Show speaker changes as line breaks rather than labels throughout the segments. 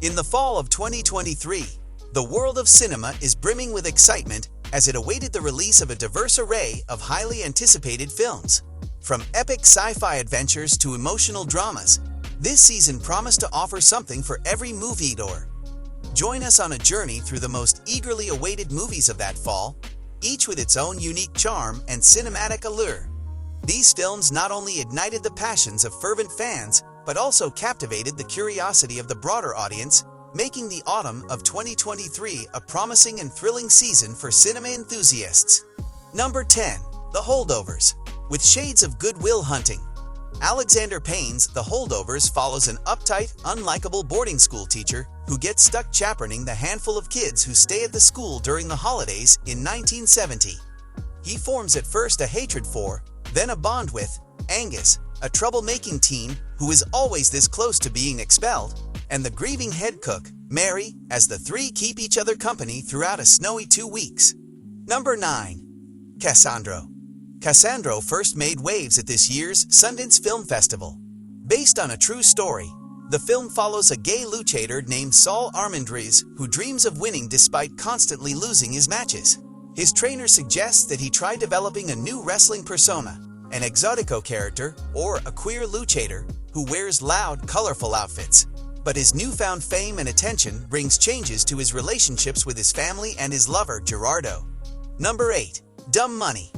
In the fall of 2023, the world of cinema is brimming with excitement as it awaited the release of a diverse array of highly anticipated films. From epic sci-fi adventures to emotional dramas, this season promised to offer something for every moviegoer. Join us on a journey through the most eagerly awaited movies of that fall, each with its own unique charm and cinematic allure. These films not only ignited the passions of fervent fans, but also captivated the curiosity of the broader audience, making the autumn of 2023 a promising and thrilling season for cinema enthusiasts. Number 10. The Holdovers. With shades of Good Will Hunting, Alexander Payne's The Holdovers follows an uptight, unlikable boarding school teacher who gets stuck chaperoning the handful of kids who stay at the school during the holidays in 1970. He forms at first a hatred for, then a bond with, Angus, a troublemaking teen who is always this close to being expelled, and the grieving head cook, Mary, as the three keep each other company throughout a snowy 2 weeks. Number 9. Cassandro. Cassandro first made waves at this year's Sundance Film Festival. Based on a true story, the film follows a gay luchador named Saul Armendariz who dreams of winning despite constantly losing his matches. His trainer suggests that he try developing a new wrestling persona, an exotico character, or a queer luchador who wears loud, colorful outfits. But his newfound fame and attention brings changes to his relationships with his family and his lover, Gerardo. Number 8. Dumb Money.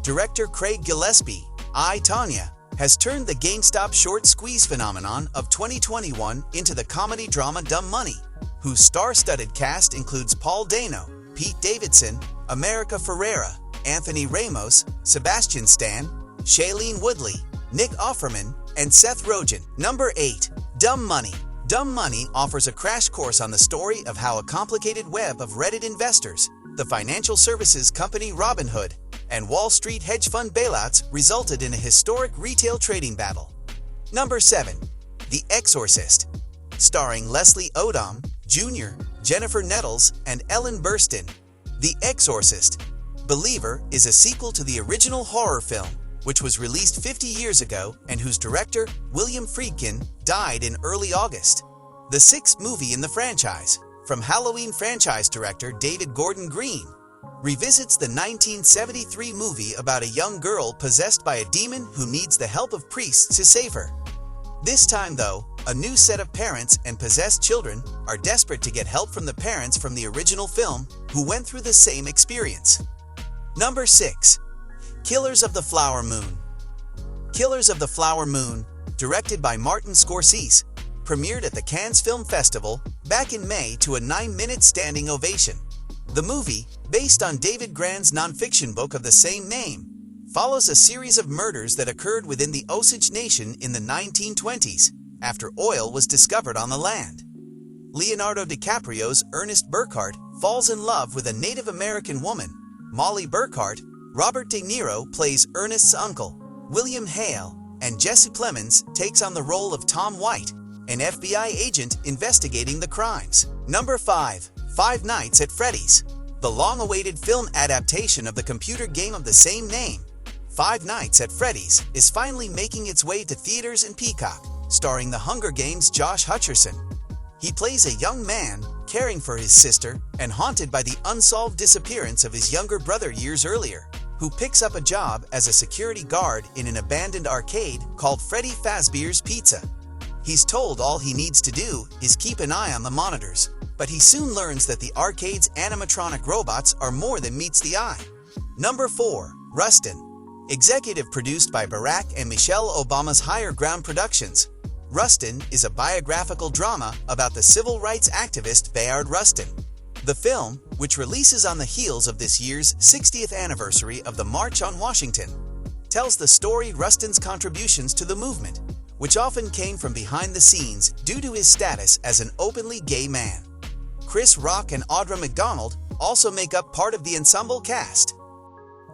Director Craig Gillespie, I, Tonya, has turned the GameStop short squeeze phenomenon of 2021 into the comedy drama Dumb Money, whose star-studded cast includes Paul Dano, Pete Davidson, America Ferrera, Anthony Ramos, Sebastian Stan, Shailene Woodley, Nick Offerman, and Seth Rogen. Number 8. Dumb Money. Dumb Money offers a crash course on the story of how a complicated web of Reddit investors, the financial services company Robinhood, and Wall Street hedge fund bailouts resulted in a historic retail trading battle. Number 7. The Exorcist. Starring Leslie Odom Jr., Jennifer Nettles, and Ellen Burstyn. The Exorcist, Believer is a sequel to the original horror film, which was released 50 years ago and whose director, William Friedkin, died in early August. The 6th movie in the franchise, from Halloween franchise director David Gordon Green, revisits the 1973 movie about a young girl possessed by a demon who needs the help of priests to save her. This time, though, a new set of parents and possessed children are desperate to get help from the parents from the original film who went through the same experience. Number 6. Killers of the Flower Moon. Killers of the Flower Moon, directed by Martin Scorsese, premiered at the Cannes Film Festival back in May to a 9-minute standing ovation. The movie, based on David Grann's nonfiction book of the same name, follows a series of murders that occurred within the Osage Nation in the 1920s, after oil was discovered on the land. Leonardo DiCaprio's Ernest Burkhart falls in love with a Native American woman, Molly Burkhart. Robert De Niro plays Ernest's uncle, William Hale, and Jesse Plemons takes on the role of Tom White, an FBI agent investigating the crimes. Number 5. Five Nights at Freddy's. The long-awaited film adaptation of the computer game of the same name, Five Nights at Freddy's, is finally making its way to theaters and Peacock, starring the Hunger Games' Josh Hutcherson. He plays a young man caring for his sister and haunted by the unsolved disappearance of his younger brother years earlier, who picks up a job as a security guard in an abandoned arcade called Freddy Fazbear's Pizza. He's told all he needs to do is keep an eye on the monitors, but he soon learns that the arcade's animatronic robots are more than meets the eye. Number 4. Rustin. Executive produced by Barack and Michelle Obama's Higher Ground Productions, Rustin is a biographical drama about the civil rights activist Bayard Rustin. The film, which releases on the heels of this year's 60th anniversary of the March on Washington, tells the story Rustin's contributions to the movement, which often came from behind the scenes due to his status as an openly gay man. Chris Rock and Audra McDonald also make up part of the ensemble cast.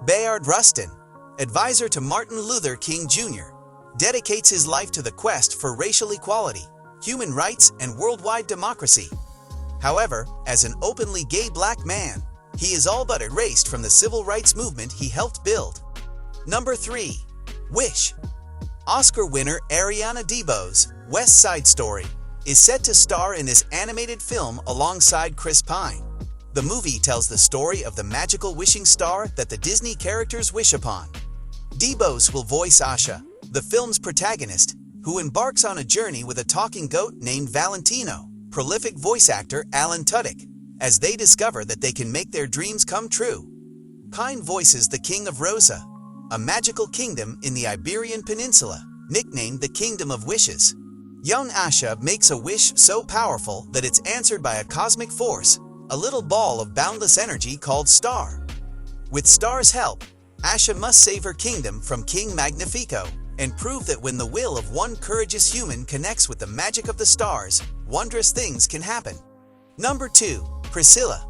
Bayard Rustin, advisor to Martin Luther King Jr., dedicates his life to the quest for racial equality, human rights, and worldwide democracy. However, as an openly gay black man, he is all but erased from the civil rights movement he helped build. Number 3. Wish. Oscar winner Ariana DeBose' West Side Story is set to star in this animated film alongside Chris Pine. The movie tells the story of the magical wishing star that the Disney characters wish upon. DeBose will voice Asha, the film's protagonist, who embarks on a journey with a talking goat named Valentino, prolific voice actor Alan Tudyk, as they discover that they can make their dreams come true. Pine voices the King of Rosa, a magical kingdom in the Iberian Peninsula, nicknamed the Kingdom of Wishes. Young Asha makes a wish so powerful that it's answered by a cosmic force, a little ball of boundless energy called Star. With Star's help, Asha must save her kingdom from King Magnifico and prove that when the will of one courageous human connects with the magic of the stars, wondrous things can happen. Number 2. Priscilla.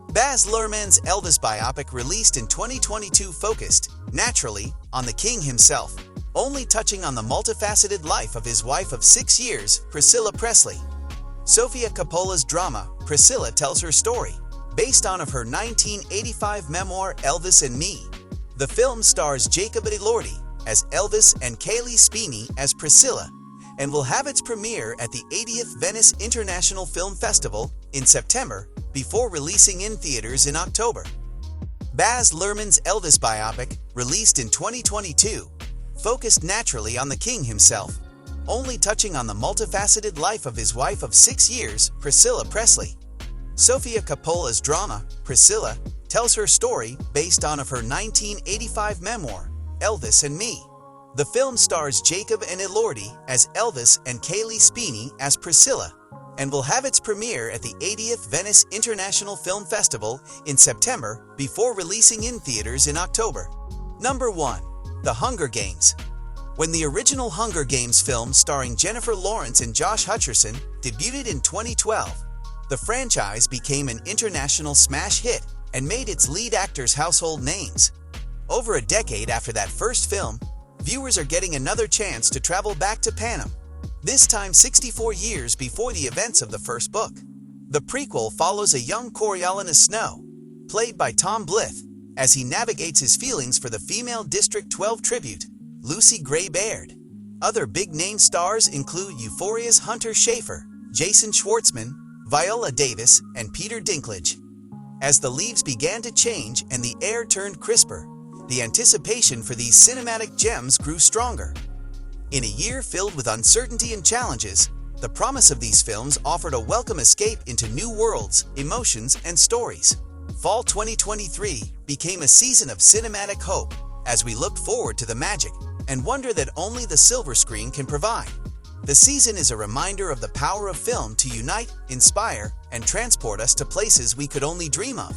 Baz Luhrmann's Elvis biopic released in 2022 focused, naturally, on the king himself, only touching on the multifaceted life of his wife of 6 years, Priscilla Presley. Sofia Coppola's drama, Priscilla tells her story, based on her 1985 memoir Elvis and Me. The film stars Jacob Elordi as Elvis and Kaylee Spini as Priscilla, and will have its premiere at the 80th Venice International Film Festival in September before releasing in theaters in October. Baz Luhrmann's Elvis biopic, released in 2022, focused naturally on the king himself, only touching on the multifaceted life of his wife of 6 years, Priscilla Presley. Sofia Coppola's drama, Priscilla, tells her story based on her 1985 memoir, Elvis and Me. The film stars Jacob and Elordi as Elvis and Kaylee Spini as Priscilla, and will have its premiere at the 80th Venice International Film Festival in September before releasing in theaters in October. Number 1. The Hunger Games. When the original Hunger Games film starring Jennifer Lawrence and Josh Hutcherson debuted in 2012, the franchise became an international smash hit and made its lead actors household names. Over a decade after that first film, viewers are getting another chance to travel back to Panem, this time 64 years before the events of the first book. The prequel follows a young Coriolanus Snow, played by Tom Blyth, as he navigates his feelings for the female District 12 tribute, Lucy Gray Baird. Other big-name stars include Euphoria's Hunter Schafer, Jason Schwartzman, Viola Davis, and Peter Dinklage. As the leaves began to change and the air turned crisper, the anticipation for these cinematic gems grew stronger. In a year filled with uncertainty and challenges, the promise of these films offered a welcome escape into new worlds, emotions, and stories. Fall 2023 became a season of cinematic hope as we looked forward to the magic and wonder that only the silver screen can provide. The season is a reminder of the power of film to unite, inspire, and transport us to places we could only dream of.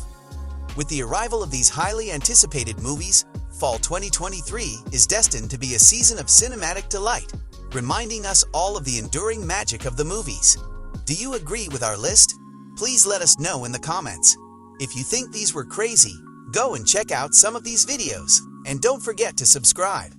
With the arrival of these highly anticipated movies, Fall 2023 is destined to be a season of cinematic delight, reminding us all of the enduring magic of the movies. Do you agree with our list? Please let us know in the comments. If you think these were crazy, go and check out some of these videos, and don't forget to subscribe.